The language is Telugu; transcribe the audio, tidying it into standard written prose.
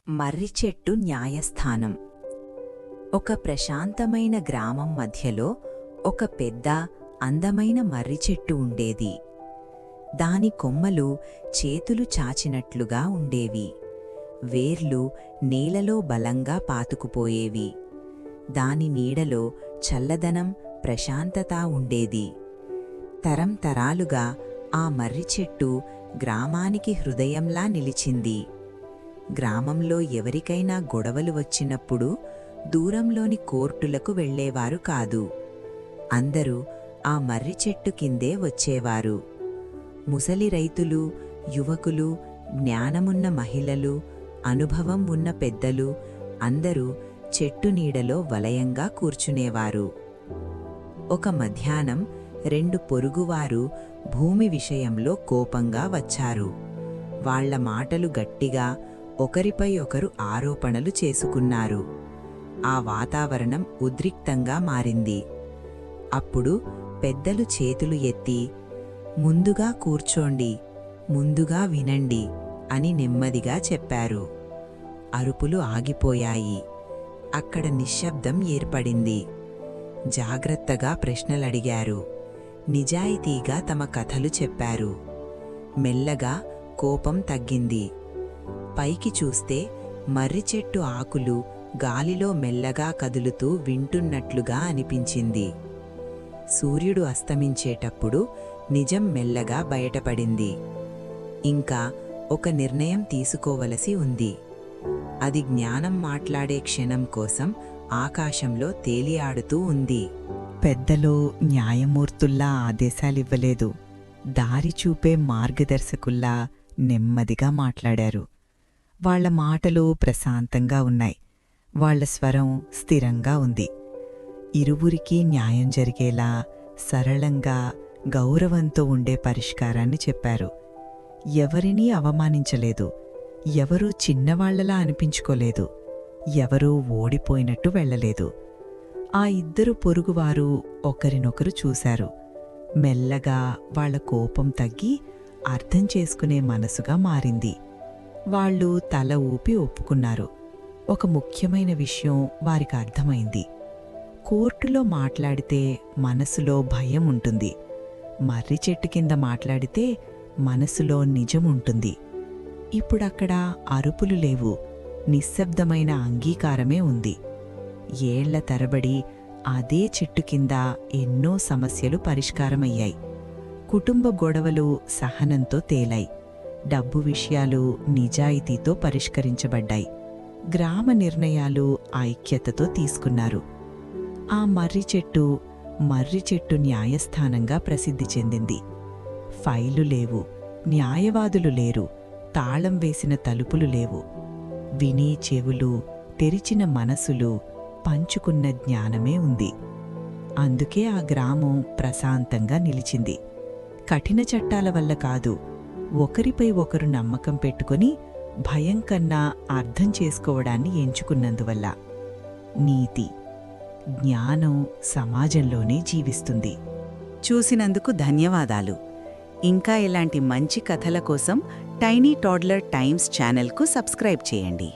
మర్రి చెట్టు న్యాయస్థానం. ఒక ప్రశాంతమైన గ్రామం మధ్యలో ఒక పెద్ద అందమైన మర్రి చెట్టు ఉండేది. దాని కొమ్మలు చేతులు చాచినట్లుగా ఉండేవి. వేర్లు నేలలో బలంగా పాతుకుపోయేవి. దాని నీడలో చల్లదనం, ప్రశాంతత ఉండేది. తరంతరాలుగా ఆ మర్రి చెట్టు గ్రామానికి హృదయంలా నిలిచింది. గ్రామంలో ఎవరికైనా గొడవలు వచ్చినప్పుడు దూరంలోని కోర్టులకు వెళ్లేవారు కాదు. అందరూ ఆ మర్రి చెట్టు కిందే వచ్చేవారు. ముసలి రైతులు, యువకులు, జ్ఞానమున్న మహిళలు, అనుభవం ఉన్న పెద్దలు అందరూ చెట్టు నీడలో వలయంగా కూర్చునేవారు. ఒక మధ్యాహ్నం 2 పొరుగువారు భూమి విషయంలో కోపంగా వచ్చారు. వాళ్ల మాటలు గట్టిగా, ఒకరిపై ఒకరు ఆరోపణలు చేసుకున్నారు. ఆ వాతావరణం ఉద్రిక్తంగా మారింది. అప్పుడు పెద్దలు చేతులు ఎత్తి, "ముందుగా కూర్చోండి, ముందుగా వినండి" అని నెమ్మదిగా చెప్పారు. అరుపులు ఆగిపోయాయి. అక్కడ నిశ్శబ్దం ఏర్పడింది. జాగ్రత్తగా ప్రశ్నలడిగారు. నిజాయితీగా తమ కథలు చెప్పారు. మెల్లగా కోపం తగ్గింది. పైకి చూస్తే మర్రి చెట్టు ఆకులు గాలిలో మెల్లగా కదులుతూ వింటున్నట్లుగా అనిపించింది. సూర్యుడు అస్తమించేటప్పుడు నిజం మెల్లగా బయటపడింది. ఇంకా ఒక నిర్ణయం తీసుకోవలసి ఉంది. అది జ్ఞానం మాట్లాడే క్షణం కోసం ఆకాశంలో తేలియాడుతూ ఉంది. పెద్దలు న్యాయమూర్తుల్లా ఆదేశాలివ్వలేదు. దారి చూపే మార్గదర్శకుల్లా నెమ్మదిగా మాట్లాడారు. వాళ్ల మాటలు ప్రశాంతంగా ఉన్నాయి. వాళ్ల స్వరం స్థిరంగా ఉంది. ఇరువురికీ న్యాయం జరిగేలా సరళంగా, గౌరవంతో ఉండే పరిష్కారాన్ని చెప్పారు. ఎవరినీ అవమానించలేదు. ఎవరూ చిన్నవాళ్లలా అనిపించుకోలేదు. ఎవరూ ఓడిపోయినట్టు వెళ్లలేదు. ఆ 2 పొరుగువారు ఒకరినొకరు చూశారు. మెల్లగా వాళ్ల కోపం తగ్గి అర్థం చేసుకునే మనసుగా మారింది. వాళ్ళు తల ఊపి ఒప్పుకున్నారు. ఒక ముఖ్యమైన విషయం వారికి అర్థమైంది. కోర్టులో మాట్లాడితే మనసులో భయం ఉంటుంది. మర్రి చెట్టు కింద మాట్లాడితే మనసులో నిజముంటుంది. ఇప్పుడక్కడ అరుపులు లేవు. నిశ్శబ్దమైన అంగీకారమే ఉంది. ఏళ్ల తరబడి అదే చెట్టు కింద ఎన్నో సమస్యలు పరిష్కారమయ్యాయి. కుటుంబ గొడవలు సహనంతో తేలాయి. డబ్బు విషయాలు నిజాయితీతో పరిష్కరించబడ్డాయి. గ్రామ నిర్ణయాలు ఐక్యతతో తీసుకున్నారు. ఆ మర్రి చెట్టు న్యాయస్థానంగా ప్రసిద్ధి చెందింది. ఫైలు లేవు, న్యాయవాదులు లేరు, తాళం వేసిన తలుపులు లేవు. వినే చెవులు, తెరిచిన మనసులు, పంచుకున్న జ్ఞానమే ఉంది. అందుకే ఆ గ్రామం ప్రశాంతంగా నిలిచింది. కఠిన చట్టాల వల్ల కాదు, ఒకరిపై ఒకరు నమ్మకం పెట్టుకుని భయం కన్నా అర్థం చేసుకోవడాన్ని ఎంచుకున్నందువల్ల. నీతి, జ్ఞానం సమాజంలోనే జీవిస్తుంది. చూసినందుకు ధన్యవాదాలు. ఇంకా ఇలాంటి మంచి కథల కోసం టైనీ టాడ్లర్ టైమ్స్ ఛానల్కు సబ్స్క్రైబ్ చేయండి.